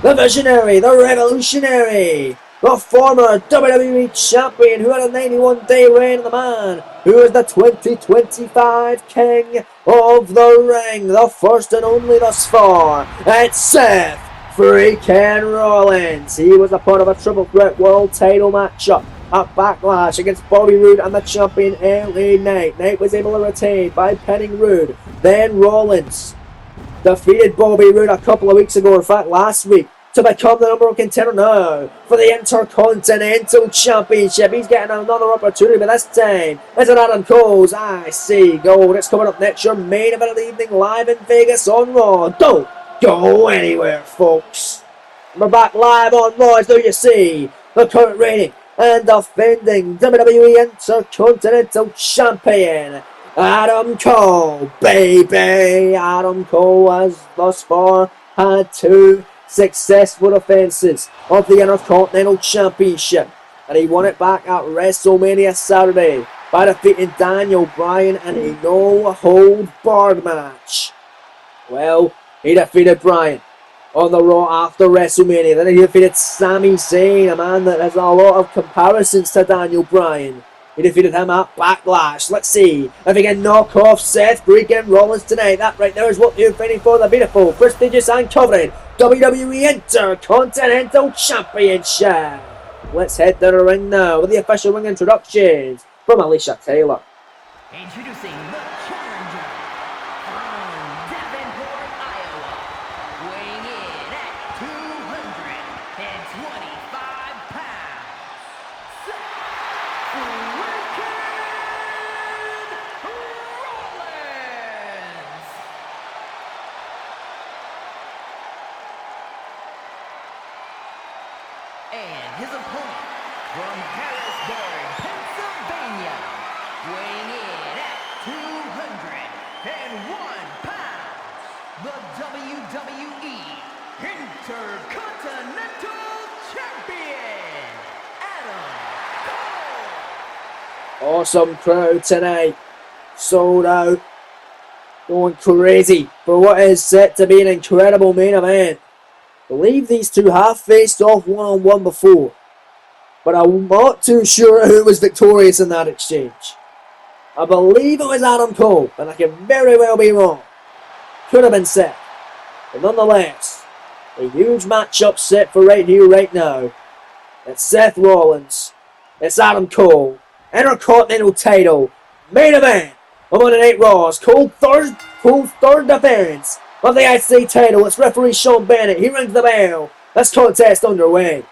The visionary, the revolutionary, the former WWE champion who had a 91-day reign, of the man who is the 2025 king of the ring, the first and only thus far. It's Seth freaking Rollins. He was a part of a triple threat world title matchup at Backlash against Bobby Roode and the champion LA Knight. Knight was able to retain by pinning Roode. Then Rollins defeated Bobby Roode a couple of weeks ago, in fact last week, to become the number one contender now for the Intercontinental Championship. He's getting another opportunity, but this time it's an Adam Cole's IC Gold. It's coming up next, your main event of the evening, live in Vegas on Raw. Don't go anywhere, folks. We're back live on Raw, as though you see the current reigning and defending WWE Intercontinental Champion, Adam Cole, baby. Adam Cole has thus far had 2 successful defenses of the Intercontinental Championship, and he won it back at WrestleMania Saturday by defeating Daniel Bryan in a no-hold-barred match. Well, he defeated Bryan on the Raw after WrestleMania. Then he defeated Sami Zayn, a man that has a lot of comparisons to Daniel Bryan. He defeated him at Backlash. Let's see if he can knock off Seth freaking Rollins tonight. That right there is what you're fighting for, the beautiful, prestigious and coveted WWE Intercontinental Championship. Let's head to the ring now with the official ring introductions from Alicia Taylor. Introducing the challenger from Davenport, Iowa, weighing in at 225 pounds, Seth freaking Rollins. And his opponent from Harrisburg, Pennsylvania, weighing in at 201 pounds, the WWE Intercontinental Champion, Adam Cole. Awesome crowd tonight. Sold out. Going crazy for what is set to be an incredible main event. I believe these two have faced off one-on-one before, but I'm not too sure who was victorious in that exchange. I believe it was Adam Cole, but I can very well be wrong. Could have been Seth. But nonetheless, a huge matchup set for right here, right now. It's Seth Rollins. It's Adam Cole. Intercontinental title. Main event of Monday Night Raw's Cole's third defense of the IC title. It's referee Sean Bennett. He rings the bell. This contest underway.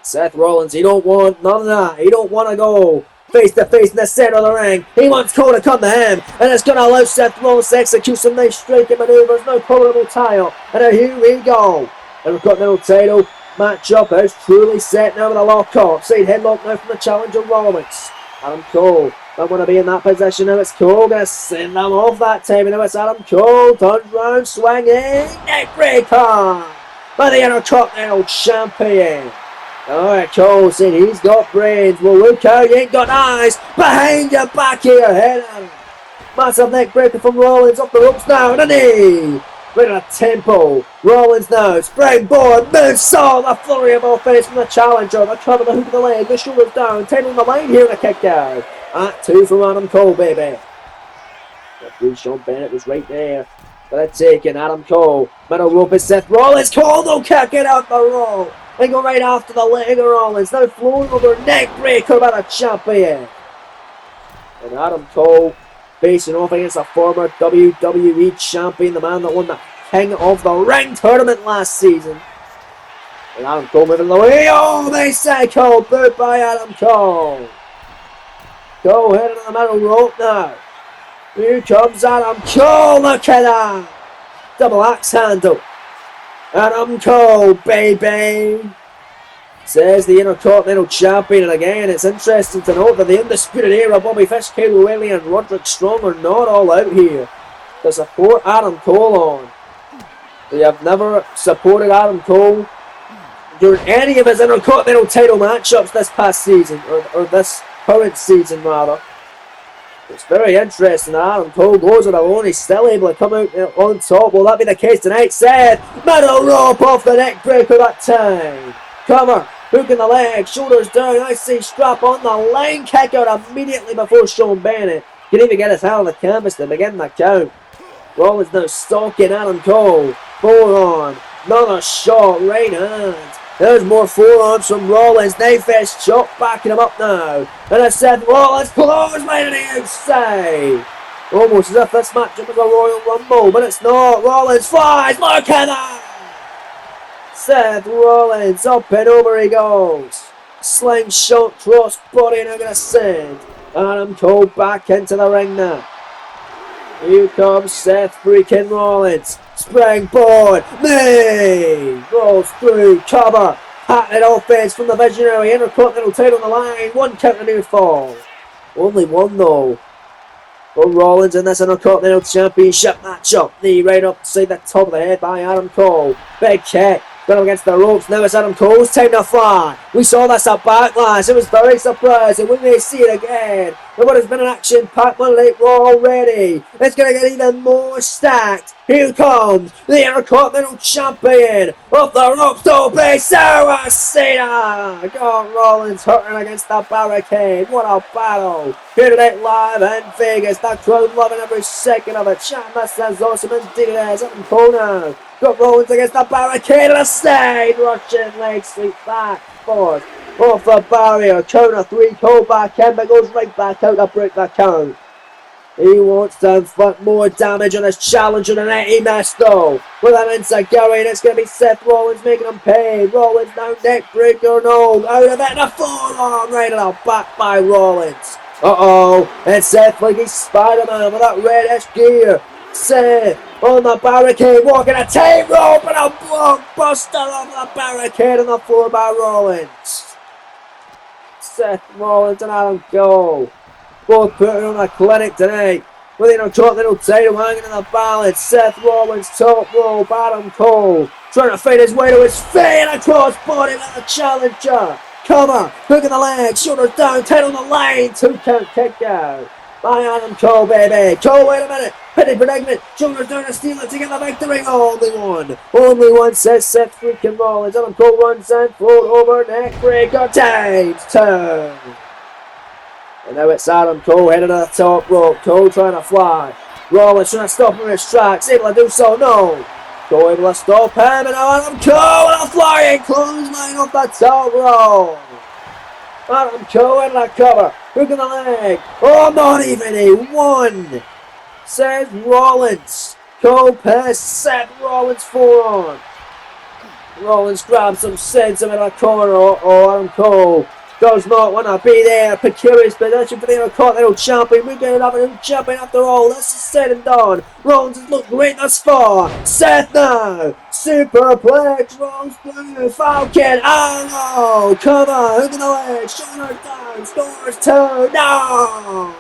Seth Rollins, he don't want none of that. He don't want to go face to face in the center of the ring. He wants Cole to come to him, and it's going to allow Seth Rollins to execute some nice striking maneuvers. No colorable tie-up. And here we go. The Intercontinental title matchup is truly set now with a lock-up. Side headlock now from the challenger Rollins. Adam Cole don't want to be in that position. Now it's Cole going to send them off that time. And now it's Adam Cole. Turns round, swinging. Neckbreaker by the Intercontinental Champion. Alright, Cole said he's got brains. Well, look out, you ain't got eyes. Behind your back of your head. Massive neck breaker from Rollins. Up the ropes now. And a knee. Right at a tempo. Rollins now. Springboard. Moonsault. A flurry of offense from the challenger. The cover, the hook of the leg. The shoulders down. 10 on the line here. And a kick down. At 2 from Adam Cole, baby. Referee Sean Bennett was right there. But it's taken. Adam Cole. Middle rope is Seth Rollins. Cole, no kick it out the rope. They go right after the leg of Rollins. Now flowing over neck breaker by the champion. And Adam Cole facing off against a former WWE champion, the man that won the King of the Ring tournament last season. And Adam Cole moving the way. Oh, they say Cole. Booed by Adam Cole. Cole heading to the middle rope now. Here comes Adam Cole. Look at that. Double axe handle. Adam Cole, baby, says the Intercontinental Champion. And again, it's interesting to note that the Undisputed Era, Bobby Fish, Kyle O'Reilly and Roderick Strong are not all out here to support Adam Cole on. They have never supported Adam Cole during any of his Intercontinental title matchups this past season, or this current season rather. It's very interesting that Adam Cole goes it alone. He's still able to come out on top. Will that be the case tonight? Seth, middle rope off the neck breaker that time. Cover, hook in the leg, shoulders down. I see strap on the line. Kick out immediately before Sean Bennett can even get his hand on the canvas to begin the count. Rollins now stalking Adam Cole. Forearm, another shot, right hand. There's more forearms from Rollins. Knife edge chop backing him up now. And it's Seth Rollins closed right on the outside. Almost as if this matchup was a Royal Rumble, but it's not. Rollins flies. Look at that. Seth Rollins, up and over he goes. Slingshot cross body, and I'm going to send Adam Cole back into the ring now. Here comes Seth freaking Rollins. Springboard, knee, rolls through, cover. Patented offense from the Visionary. Intercontinental title on the line. One count and near fall. Only one though. For Rollins in this Intercontinental Championship matchup. Knee right up to the top of the head by Adam Cole. Big kick. Got him against the ropes. Now it's Adam Cole's time to fly. We saw this at Backlash. It was very surprising. We may see it again. But what has been an action-packed Monday Raw already. It's going to get even more stacked. Here comes the Intercontinental Champion of the ropes to be Sarah Cena. Got Rollins hurting against the barricade. What a battle. Here tonight live in Vegas. That crowd loving every second of it. Chat, this is awesome indeed. It is. Up in corner. Got Rollins against the barricade and a slide. Russian leg sweep back, forward, off the barrier. Counter 3, Cole back in, but goes right back out to break the count. He wants to inflict more damage on his challenger tonight. He missed though. With him inside going, it's going to be Seth Rollins making him pay. Rollins now neck breaker, no. Out of it, and a forearm right in the back by Rollins. And Seth like he's Spider-Man with that reddish gear. Seth on the barricade, walking a tightrope and a blockbuster off the barricade on the floor by Rollins. Seth Rollins and Adam Cole both putting on a clinic tonight with the Intercontinental title hanging in the balance. Seth Rollins top rope, Adam Cole trying to fight his way to his feet and a crossbody with the challenger. Cover, hook in the leg, shoulders down, title on the line, 2 count kick out by Adam Cole, baby. Cole, wait a minute. Petty predicament. Shoulders down to steal it to get the victory. Only one, says Seth freaking Rollins. Adam Cole runs in, float over, neck breaker, times 2. And now it's Adam Cole heading to the top rope. Cole trying to fly. Rollins trying to stop him in his tracks. Able to do so, no. Cole able to stop him, and now Adam Cole with a flying clothesline off the top rope. Adam Cole in the cover. Hook in the leg. Oh, not even a 1. Seth Rollins. Cole past Seth Rollins forearm. Rollins grabs some sense of in a corner. Adam Cole does not want to be there. Precarious position for the Intercontinental Champion. We're going to have a new champion after all. This is said and done. Rollins has looked great thus far. Seth now. Superplex. Rolls through. Falcon. Oh no. Come on. Hook in the leg. Shoulders down. Scores 2. No.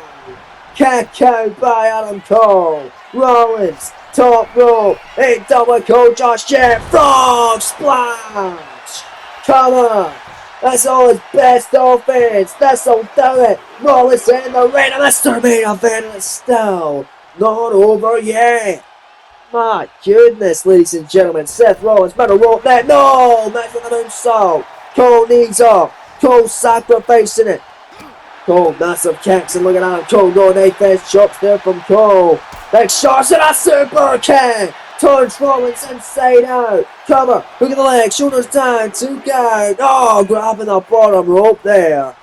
Kick out by Adam Cole. Rollins. Top rope. A double Cole. Josh Jet. Frog splash. Come on. That's all his best offense. That's all do it. Rollins in the ring, and that's the main event, and it's still not over yet. My goodness, ladies and gentlemen. Seth Rollins better roll that. No! Match with the moonsault. Cole knees up. Cole sacrificing it. Cole, massive kicks, and look at that. Cole going defense. Chops there from Cole. Big shots and a super kick. Turns Rollins inside out. Cover. Hook at the leg. Shoulders down. 2 count. Oh, grabbing the bottom rope there.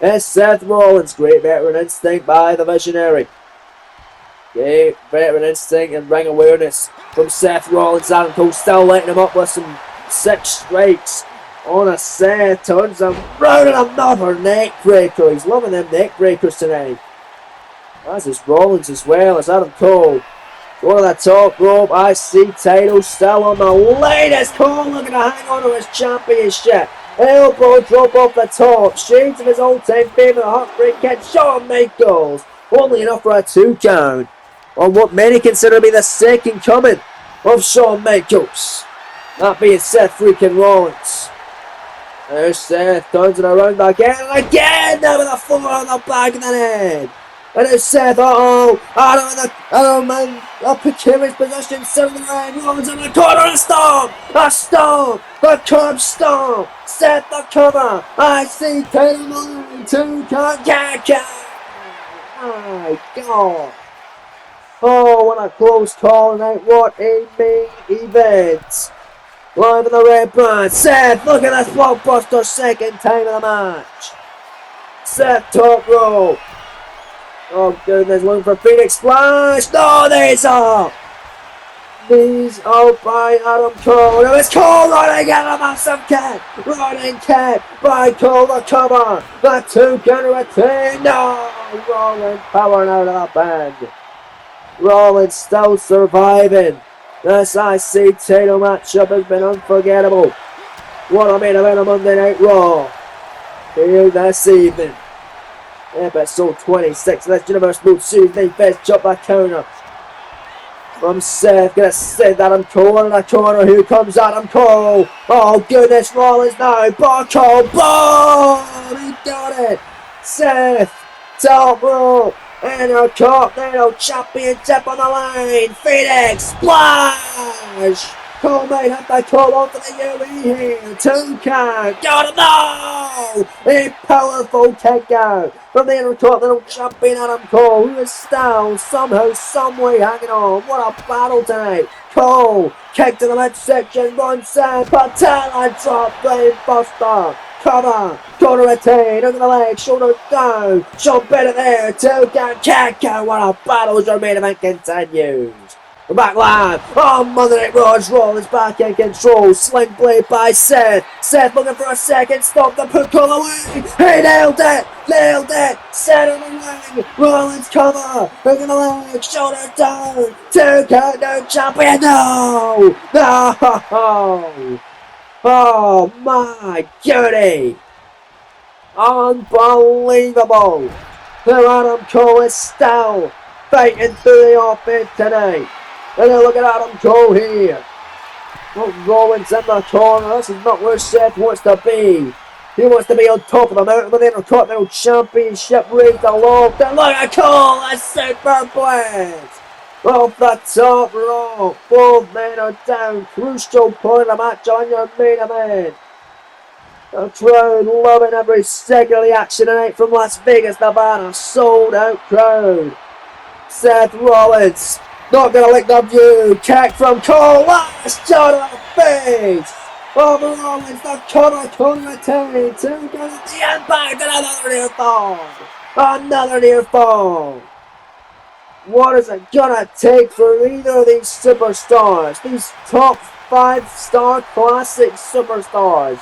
It's Seth Rollins. Great veteran instinct by the Visionary. Great veteran instinct and ring awareness from Seth Rollins. Adam Cole still lighting him up with some 6 strikes on a Seth. Turns him round and another neck breaker. He's loving them neck breakers tonight. As is Rollins as well as Adam Cole. Going to the top rope, IC title still on the line. As Cole looking to hang on to his championship. Elbow drop off the top. Shades of his all-time favourite heartbreak kid, Shawn Michaels. Only enough for a 2 count. On what many consider to be the second coming of Shawn Michaels. That being Seth freaking Rollins. There's Seth, turns it around again and again. Now with a 4 on the back of the head. And it's Seth, Adam in a precarious position, sitting in the ring, Rollins in the corner, a stomp, the curb stomp, Seth the cover, IC title line, 2 count, my God. Oh, what a close call tonight, what a main event. Live in the red brand, Seth, look at this blockbuster, 2nd time of the match. Seth top rope. Oh goodness, looking for Phoenix Splash. No, there's up. Knees out by Adam Cole. It was Cole running out of massive kick. Running kick by Cole, the cover. The 2 counter a 3. No! Rollins powering out of the bend. Rollins still surviving. This IC title matchup has been unforgettable. What a main event on Monday Night Raw. Here this evening. Episode 26 of this Universe Mode Series. Main best jump by counter. From Seth, gonna send Adam Cole in the corner. Here comes Adam Cole. Oh goodness, Rollins now. Bar Cole, boom! He got it. Seth, top rope, Intercontinental Championship on the line. Phoenix splash. Cole may have to call on for the UE here. 2 count. Got him now. A powerful kick out from the Intercontinental Champion Adam Cole, who is still somehow, someway hanging on. What a battle tonight. Cole, kick to the midsection, runs in, Patella drop, blade buster. Cover, corner retain, over the leg, shoulder down. Sean Bennett there, 2 count, kick out. What a battle as your main event continues. We're back live on Monday Night Raw. Rollins back in control. Sling blade by Seth. Seth looking for a second. Stop the push all the way. He nailed it. Nailed it. Seth on the ring. Rollins cover. Hook in the leg. Shoulder down. 2 count. No champion. No. No. Oh my goodie. Unbelievable. Here Adam Cole is still fighting through the offense tonight. And then look at Adam Cole here. Well, Rollins in the corner. This is not where Seth wants to be. He wants to be on top of the mountain with the Intercontinental Championship raised aloft. And look at Cole, a superplex. Off the top rope. Both men are down. Crucial point of the match on your main event. The crowd loving every second of the action tonight from Las Vegas, Nevada. Sold out crowd. Seth Rollins. Not gonna lick the view. Kick from Cole. Last shot of the face. Over Rollins. The corner retain. 2 goes at the impact. And another near fall. Another near fall. What is it gonna take for either of these superstars? These top 5-star classic superstars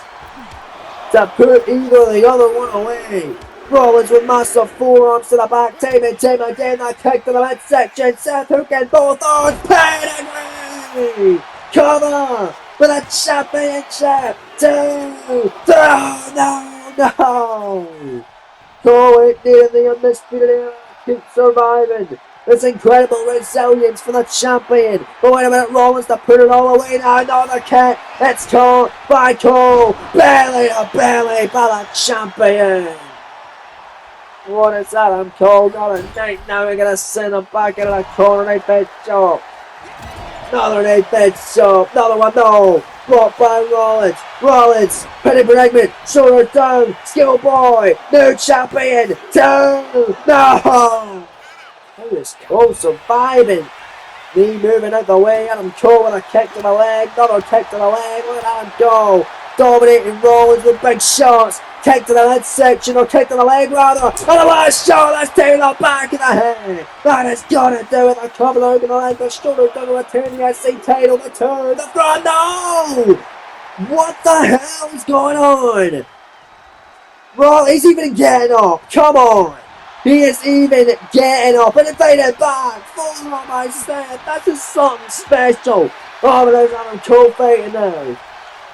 to put either or the other one away. Rollins with massive forearms to the back, time and time again, that kick to the midsection. Seth hooking both arms, pedigree! Cover for the championship. 2, 3, no! Cole ain't needing the undisputed era. Keep surviving. It's incredible resilience for the champion. But wait a minute, Rollins to put it all away now. Another kick. It's caught by Cole. Belly to belly by the champion. What is that? I'm Cole. Not a night now. We're going to send him back into the corner. Night bed chop. Another night bed chop. Another one. No. Blocked by Rollins. Rollins. Penny predicament. Shoulder down. Skill boy. New champion. 2. No. How is Cole surviving? Knee moving out the way. Adam Cole with a kick to the leg. Another kick to the leg. Look at Adam Cole. Dominating Rollins with big shots. Kick to the midsection, or kick to the leg rather. And the last shot, that's to the back of the head. That has got to do with the cover over the leg. The shoulder down to return the SC title. The turn, the front. No! What the hell is going on? Rollins, he's even getting up. Come on. He is even getting up and invited back. Forearm by Seth. That's just something special. Oh, but there's Adam Cole fighting now.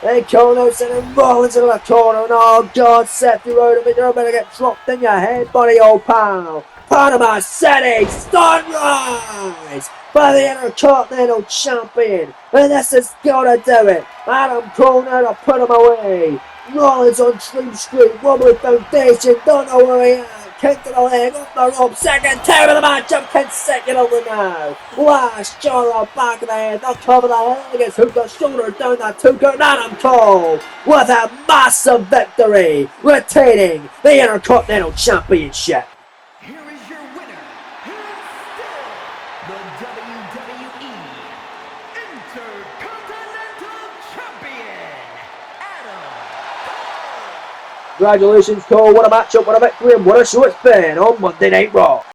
Then Cole now sending Rollins into the corner. And oh God, Seth, you rode him in. You're about to get dropped in your head, buddy, old pal. Panama City Sunrise by the Intercontinental Champion. And this has got to do it. Adam Cole now to put him away. Rollins on Dream Street. Wobbly Foundation. Don't know where he is. Kick to the leg, off the rope, second time of the matchup consecutively now. Last shot on the back of the head, the top of the head against hook the shoulder down that 2 count. Adam Cole with a massive victory, retaining the Intercontinental Championship. Here is your winner, the WWE Intercontinental Champion, Adam Cole. Congratulations, Cole. What a matchup, what a victory, and what a show it's been on Monday Night Raw.